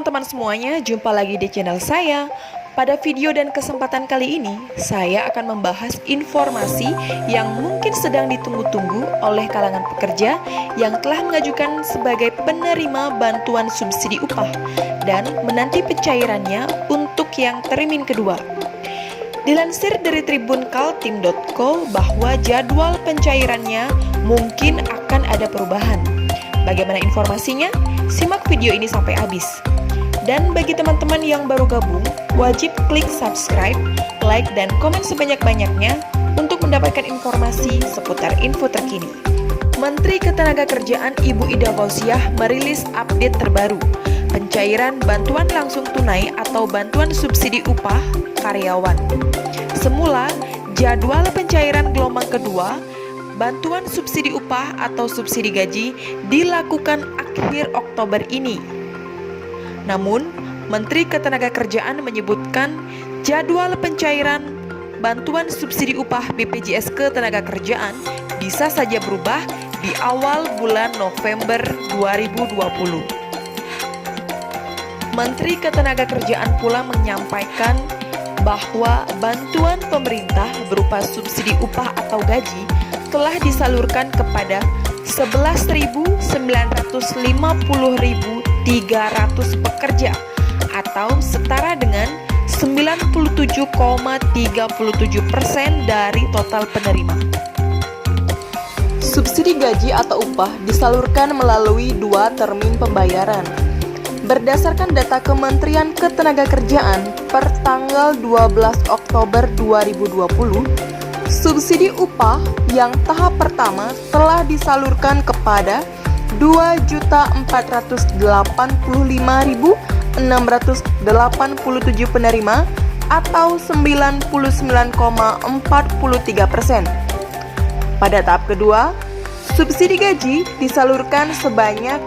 teman-teman semuanya, jumpa lagi di channel saya. Pada video dan kesempatan kali ini, saya akan membahas informasi yang mungkin sedang ditunggu-tunggu oleh kalangan pekerja yang telah mengajukan sebagai penerima bantuan subsidi upah dan menanti pencairannya untuk yang termin kedua. Dilansir dari tribunkaltim.co bahwa jadwal pencairannya mungkin akan ada perubahan. Bagaimana informasinya? Simak video ini sampai habis. Dan bagi teman-teman yang baru gabung, wajib klik subscribe, like, dan komen sebanyak-banyaknya untuk mendapatkan informasi seputar info terkini. Menteri Ketenagakerjaan Ibu Ida Fauziah merilis update terbaru pencairan bantuan langsung tunai atau bantuan subsidi upah karyawan. Semula, jadwal pencairan gelombang kedua bantuan subsidi upah atau subsidi gaji dilakukan akhir Oktober ini. Namun, Menteri Ketenagakerjaan menyebutkan jadwal pencairan bantuan subsidi upah BPJS Ketenagakerjaan bisa saja berubah di awal bulan November 2020. Menteri Ketenagakerjaan pula menyampaikan bahwa bantuan pemerintah berupa subsidi upah atau gaji telah disalurkan kepada 11.950.300 pekerja atau setara dengan 97,37% dari total penerima. Subsidi gaji atau upah disalurkan melalui 2 termin pembayaran. Berdasarkan data Kementerian Ketenagakerjaan per tanggal 12 Oktober 2020, subsidi upah yang tahap pertama telah disalurkan kepada 2.485.687 penerima atau 99,43%. Pada tahap kedua, subsidi gaji disalurkan sebanyak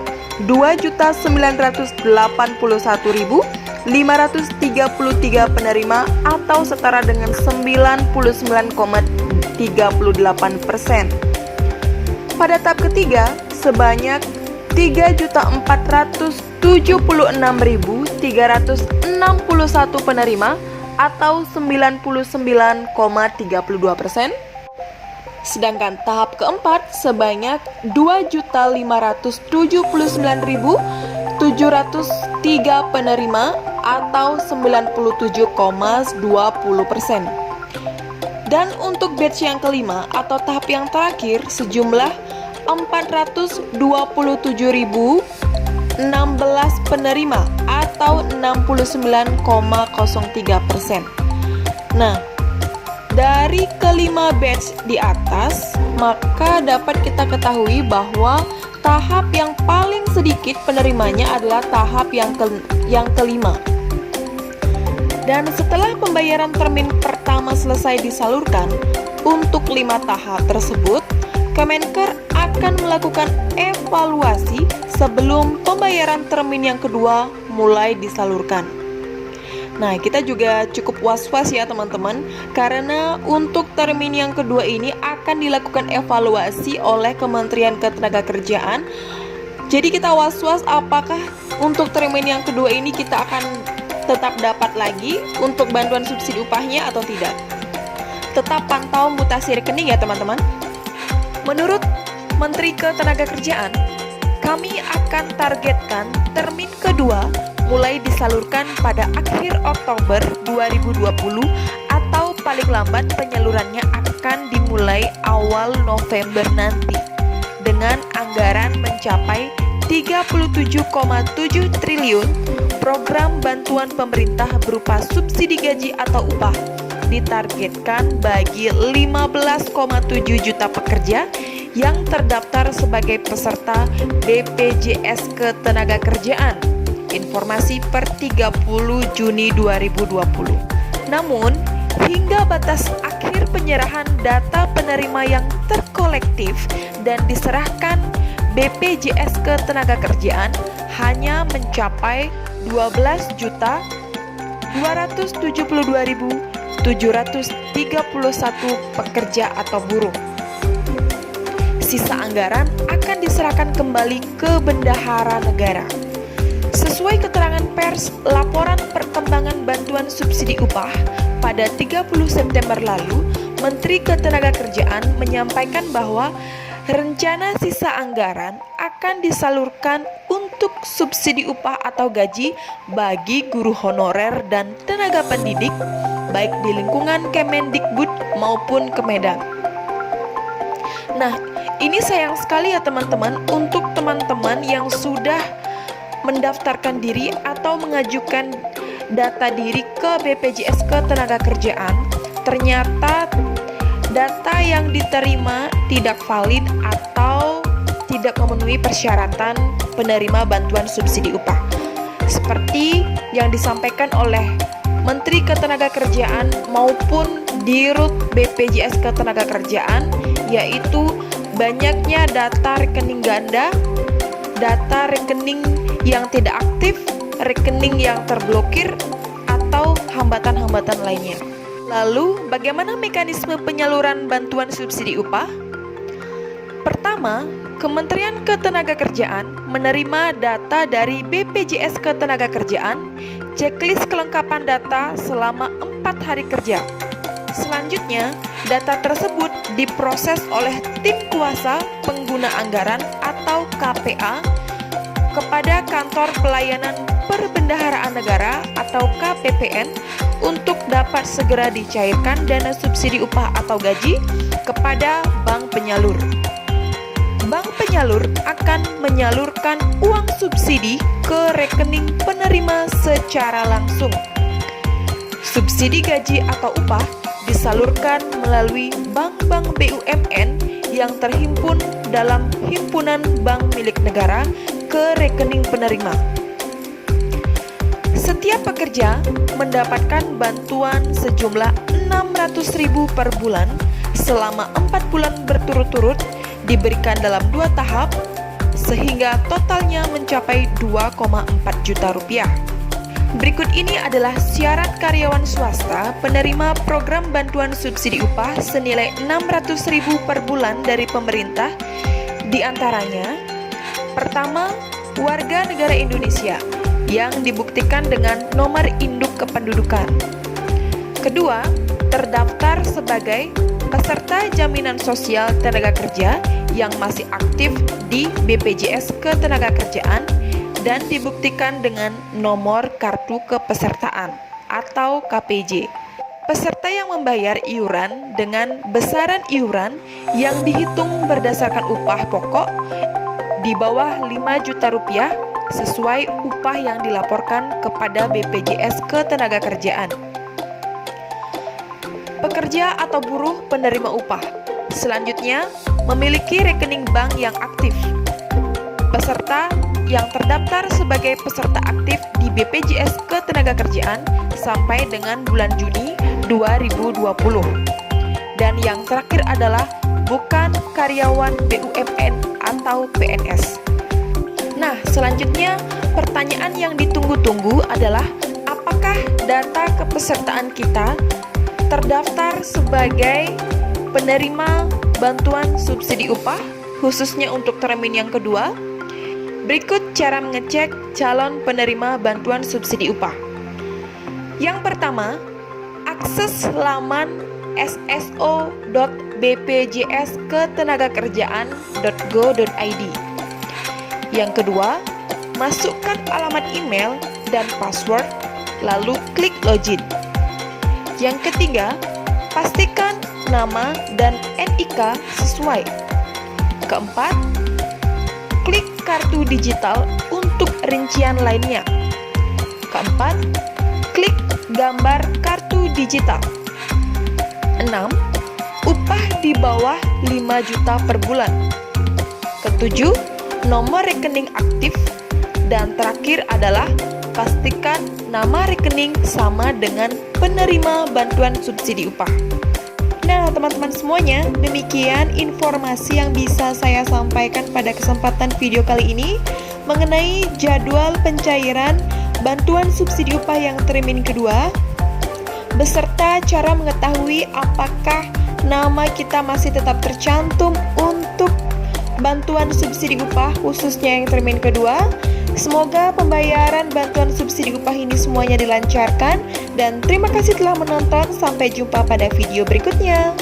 2.981.533 penerima atau setara dengan 99,38%. Pada tahap ketiga, sebanyak 3.476.361 penerima atau 99,32%. Sedangkan tahap keempat sebanyak 2.579.703 penerima atau 97,20%. Dan untuk batch yang kelima atau tahap yang terakhir sejumlah 427.016 penerima atau 69,03%. Nah, dari kelima batch di atas, maka dapat kita ketahui bahwa tahap yang paling sedikit penerimanya adalah tahap yang kelima. Dan setelah pembayaran termin pertama selesai disalurkan, untuk 5 tahap tersebut, Kemenker akan melakukan evaluasi sebelum pembayaran termin yang kedua mulai disalurkan. Nah, kita juga cukup was-was ya teman-teman, karena untuk termin yang kedua ini akan dilakukan evaluasi oleh Kementerian Ketenagakerjaan. Jadi kita was-was apakah untuk termin yang kedua ini kita akan tetap dapat lagi untuk bantuan subsidi upahnya atau tidak. Tetap pantau mutasi rekening ya teman-teman. Menurut Menteri Ketenagakerjaan, kami akan targetkan termin kedua mulai disalurkan pada akhir Oktober 2020 atau paling lambat penyalurannya akan dimulai awal November nanti dengan anggaran mencapai 37,7 triliun. Program bantuan pemerintah berupa subsidi gaji atau upah ditargetkan bagi 15,7 juta pekerja yang terdaftar sebagai peserta BPJS Ketenagakerjaan. Informasi per 30 Juni 2020. Namun, hingga batas akhir penyerahan data penerima yang terkolektif dan diserahkan BPJS Ketenagakerjaan hanya mencapai 12.272.731 pekerja atau buruh. Sisa anggaran akan diserahkan kembali ke bendahara negara. Sesuai keterangan pers laporan perkembangan bantuan subsidi upah pada 30 September lalu, Menteri Ketenagakerjaan menyampaikan bahwa rencana sisa anggaran akan disalurkan untuk subsidi upah atau gaji bagi guru honorer dan tenaga pendidik, baik di lingkungan Kemendikbud maupun Kemendag. Nah, ini sayang sekali ya teman-teman, untuk teman-teman yang sudah mendaftarkan diri atau mengajukan data diri ke BPJS Ketenagakerjaan, ternyata data yang diterima tidak valid atau tidak memenuhi persyaratan penerima bantuan subsidi upah. Seperti yang disampaikan oleh Menteri Ketenagakerjaan maupun Dirut BPJS Ketenagakerjaan, yaitu banyaknya data rekening ganda, data rekening yang tidak aktif, rekening yang terblokir, atau hambatan-hambatan lainnya. Lalu, bagaimana mekanisme penyaluran bantuan subsidi upah? Pertama, Kementerian Ketenagakerjaan menerima data dari BPJS Ketenagakerjaan, checklist kelengkapan data selama 4 hari kerja. Selanjutnya, data tersebut diproses oleh tim kuasa pengguna anggaran atau KPA kepada Kantor Pelayanan Perbendaharaan Negara atau KPPN untuk dapat segera dicairkan dana subsidi upah atau gaji kepada bank penyalur. Bank penyalur akan menyalurkan uang subsidi ke rekening penerima secara langsung. Subsidi gaji atau upah disalurkan melalui bank-bank BUMN yang terhimpun dalam himpunan bank milik negara ke rekening penerima. Setiap pekerja mendapatkan bantuan sejumlah 600.000 per bulan selama 4 bulan berturut-turut, diberikan dalam 2 tahap sehingga totalnya mencapai 2,4 juta rupiah. Berikut ini adalah syarat karyawan swasta penerima program bantuan subsidi upah senilai 600.000 per bulan dari pemerintah. Di antaranya, pertama, warga negara Indonesia yang dibuktikan dengan nomor induk kependudukan. Kedua, terdaftar sebagai peserta jaminan sosial tenaga kerja yang masih aktif di BPJS Ketenagakerjaan dan dibuktikan dengan nomor kartu kepesertaan atau KPJ. Peserta yang membayar iuran dengan besaran iuran yang dihitung berdasarkan upah pokok di bawah 5 juta rupiah sesuai upah yang dilaporkan kepada BPJS Ketenagakerjaan. Pekerja atau buruh penerima upah selanjutnya memiliki rekening bank yang aktif. Peserta yang terdaftar sebagai peserta aktif di BPJS Ketenagakerjaan sampai dengan bulan Juni 2020. Dan yang terakhir adalah bukan karyawan BUMN atau PNS. Nah, selanjutnya pertanyaan yang ditunggu-tunggu adalah apakah data kepesertaan kita terdaftar sebagai penerima bantuan subsidi upah khususnya untuk termin yang kedua? Berikut cara mengecek calon penerima bantuan subsidi upah. Yang pertama, akses laman sso.bpjsketenagakerjaan.go.id. Yang kedua, masukkan alamat email dan password, lalu klik login. Yang ketiga, pastikan nama dan NIK sesuai. Keempat, klik kartu digital untuk rincian lainnya. Keempat, klik gambar kartu digital. 6. Upah di bawah 5 juta per bulan. Ketujuh, nomor rekening aktif. Dan terakhir adalah pastikan nama rekening sama dengan penerima bantuan subsidi upah. Nah, teman-teman semuanya, demikian informasi yang bisa saya sampaikan pada kesempatan video kali ini mengenai jadwal pencairan bantuan subsidi upah yang termin kedua, beserta cara mengetahui apakah nama kita masih tetap tercantum untuk bantuan subsidi upah khususnya yang termin kedua, Semoga pembayaran bantuan subsidi upah ini semuanya dilancarkan, dan terima kasih telah menonton. Sampai jumpa pada video berikutnya.